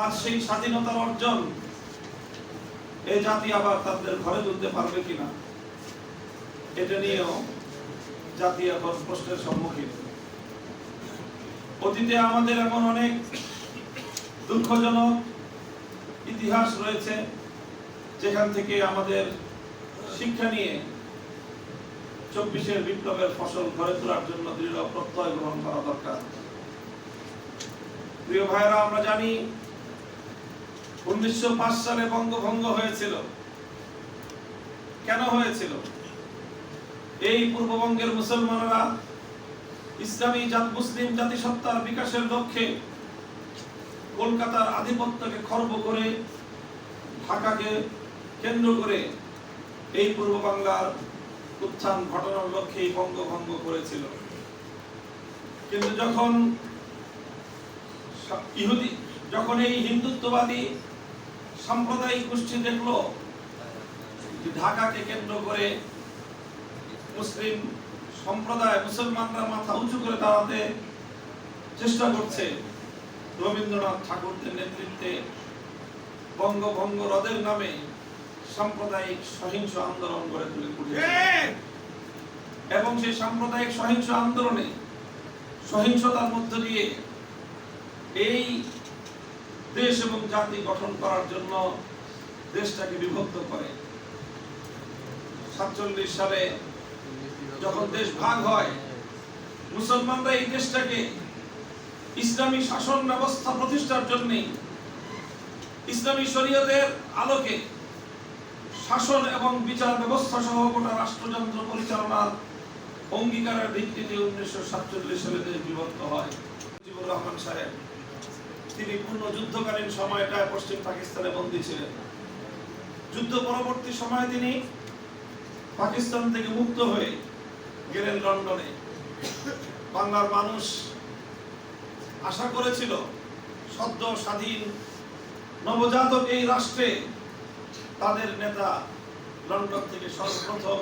আর সেই স্বাধীনতার অর্জন এই জাতি আবার তাদের ঘরে তুলতে পারবে কিনা, এটা নিয়েও জাতি এখন প্রশ্নের সম্মুখীন। অতীতে আমাদের এখন অনেক দুঃখজনক ইতিহাস রয়েছে, যেখান থেকে আমাদের শিক্ষা নিয়ে 24-এর বিপ্লবের ফসল ঘরে তোলার জন্য দৃঢ় প্রত্যয় গ্রহণ করা দরকার। প্রিয় ভাইরা, আমরা জানি 1905 সালে বঙ্গভঙ্গ হয়েছিল। কেন হয়েছিল? এই পূর্ববঙ্গের মুসলমানরা ইসলামী মুসলিম জাতিসত্তার বিকাশের লক্ষ্যে কলকাতার আধিপত্যকে খর্ব করে ঢাকাকে কেন্দ্র করে এই পূর্ব বাংলার উত্থান ঘটানোর লক্ষ্যে বঙ্গভঙ্গ করেছিল। কিন্তু যখন এই হিন্দুত্ববাদী সাম্প্রদায়িক গোষ্ঠী দেখলো ঢাকাকে কেন্দ্র করে মুসলিম সম্প্রদায় মুসলমানরা মাথা উঁচু করে দাঁড়াতে চেষ্টা করছে, রবীন্দ্রনাথ ঠাকুরদের নেতৃত্বে বঙ্গভঙ্গ রদের নামে সাম্প্রদায়িক সহিংস আন্দোলন গড়ে তুলেছে। এবং সেই সাম্প্রদায়িক সহিংস আন্দোলনে সহিংসতার মধ্য দিয়ে এই দেশ এবং জাতি গঠন করার জন্য দেশটাকে বিভক্ত করে। 47 সালে যখন দেশ ভাগ হয়, মুসলমানরা এই দেশটাকে ইসলামী শাসন ব্যবস্থা প্রতিষ্ঠার জন্য ইসলামী শরীয়তের আলোকে শাসন এবং বিচার ব্যবস্থা সহ গোটা রাষ্ট্রযন্ত্র পরিচালনার অঙ্গীকারের ভিত্তিতে 1947 সালে দেশ বিভক্ত হয়। মুজিবুর রহমান সাহেব তিনি পূর্ণ যুদ্ধকালীন সময়টায় পশ্চিম পাকিস্তানে বন্দী ছিলেন। যুদ্ধ পরবর্তী সময়ে তিনি পাকিস্তান থেকে মুক্ত হয়ে গেলেন লন্ডনে। বাংলার মানুষ আশা করেছিল সদ্য স্বাধীন নবজাতক এই রাষ্ট্রে তাদের নেতা লন্ডন থেকে সর্বপ্রথম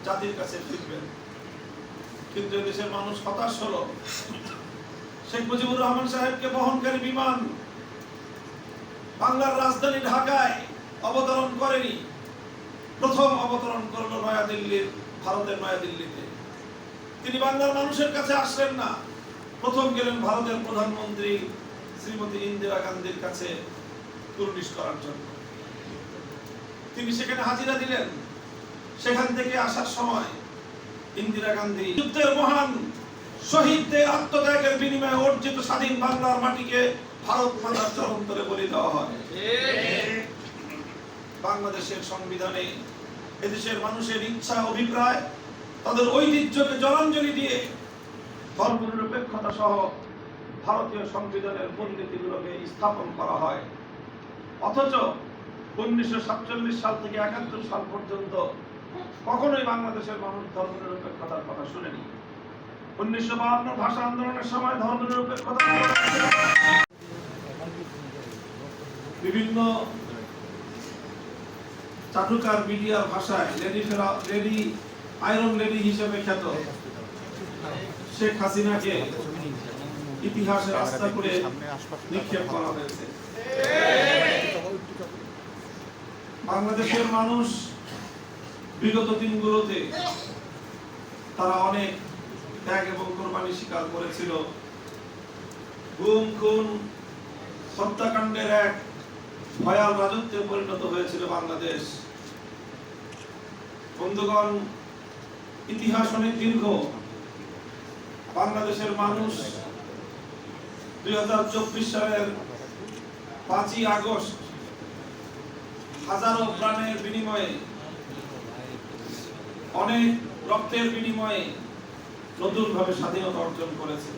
জাতির কাছে ফিরবেন। কিন্তু দেশের মানুষ হতাশ হলো। শেখ মুজিবুর রহমান সাহেবকে বহনকারী বিমান বাংলার রাজধানী ঢাকায় অবতরণ করেনি, প্রথম অবতরণ করলো ভারতের নয়াদিল্লিতে। তিনি বাংলার মানুষের কাছে আসলেন না, প্রথম গেলেন ভারতের প্রধানমন্ত্রী শ্রীমতী ইন্দিরা গান্ধীর কাছে কুর্নিশ করার জন্য। তিনি সেখানে হাজিরা দিলেন। সেখান থেকে আসার সময় ইন্দিরা গান্ধী যুদ্ধের মহান শহীদদের আত্মত্যাগের বিনিময়ে অর্জিত স্বাধীন বাংলার মাটিকে ভারত মাতার চরণতলে বলি দেওয়া হয়। বাংলাদেশের সংবিধানে এদেশের মানুষের ইচ্ছা অভিপ্রায় তাদের ঐতিহ্যকে জলাঞ্জলি দিয়ে ধর্মনিরপেক্ষতা সহ ভারতীয় সংবিধানের পরিণতিগুলোকে স্থাপন করা হয়। অথচ 1947 সাল থেকে 71 সাল পর্যন্ত কখনোই বাংলাদেশের মানুষ ধর্মনিরপেক্ষতার কথা শুনেনি। 1952 ভাষা আন্দোলনের সময় ধর্মনিরপেক্ষতা বিভিন্ন চাটুকার মিডিয়ার ভাষায় লেডি আয়রন লেডি হিসেবে খ্যাত শেখ হাসিনাকে ইতিহাসের রাস্তা করে নিক্ষেপ করা হয়েছে। বাংলাদেশের মানুষ বিগত দিনগুলোতে তারা অনেক ত্যাগ এবং কোরবানি স্বীকার করেছিল। গুম খুন হত্যাকাণ্ডের এক ভয়াল রাজত্বে পরিণত হয়েছিল বাংলাদেশ। বন্ধুগণ, ইতিহাস অনেক দীর্ঘ। বাংলাদেশের মানুষ 2024 সালের 5ই আগস্ট হাজারো প্রাণের বিনিময়ে, অনেক রক্তের বিনিময়ে নতুনভাবে স্বাধীনতা অর্জন করেছে।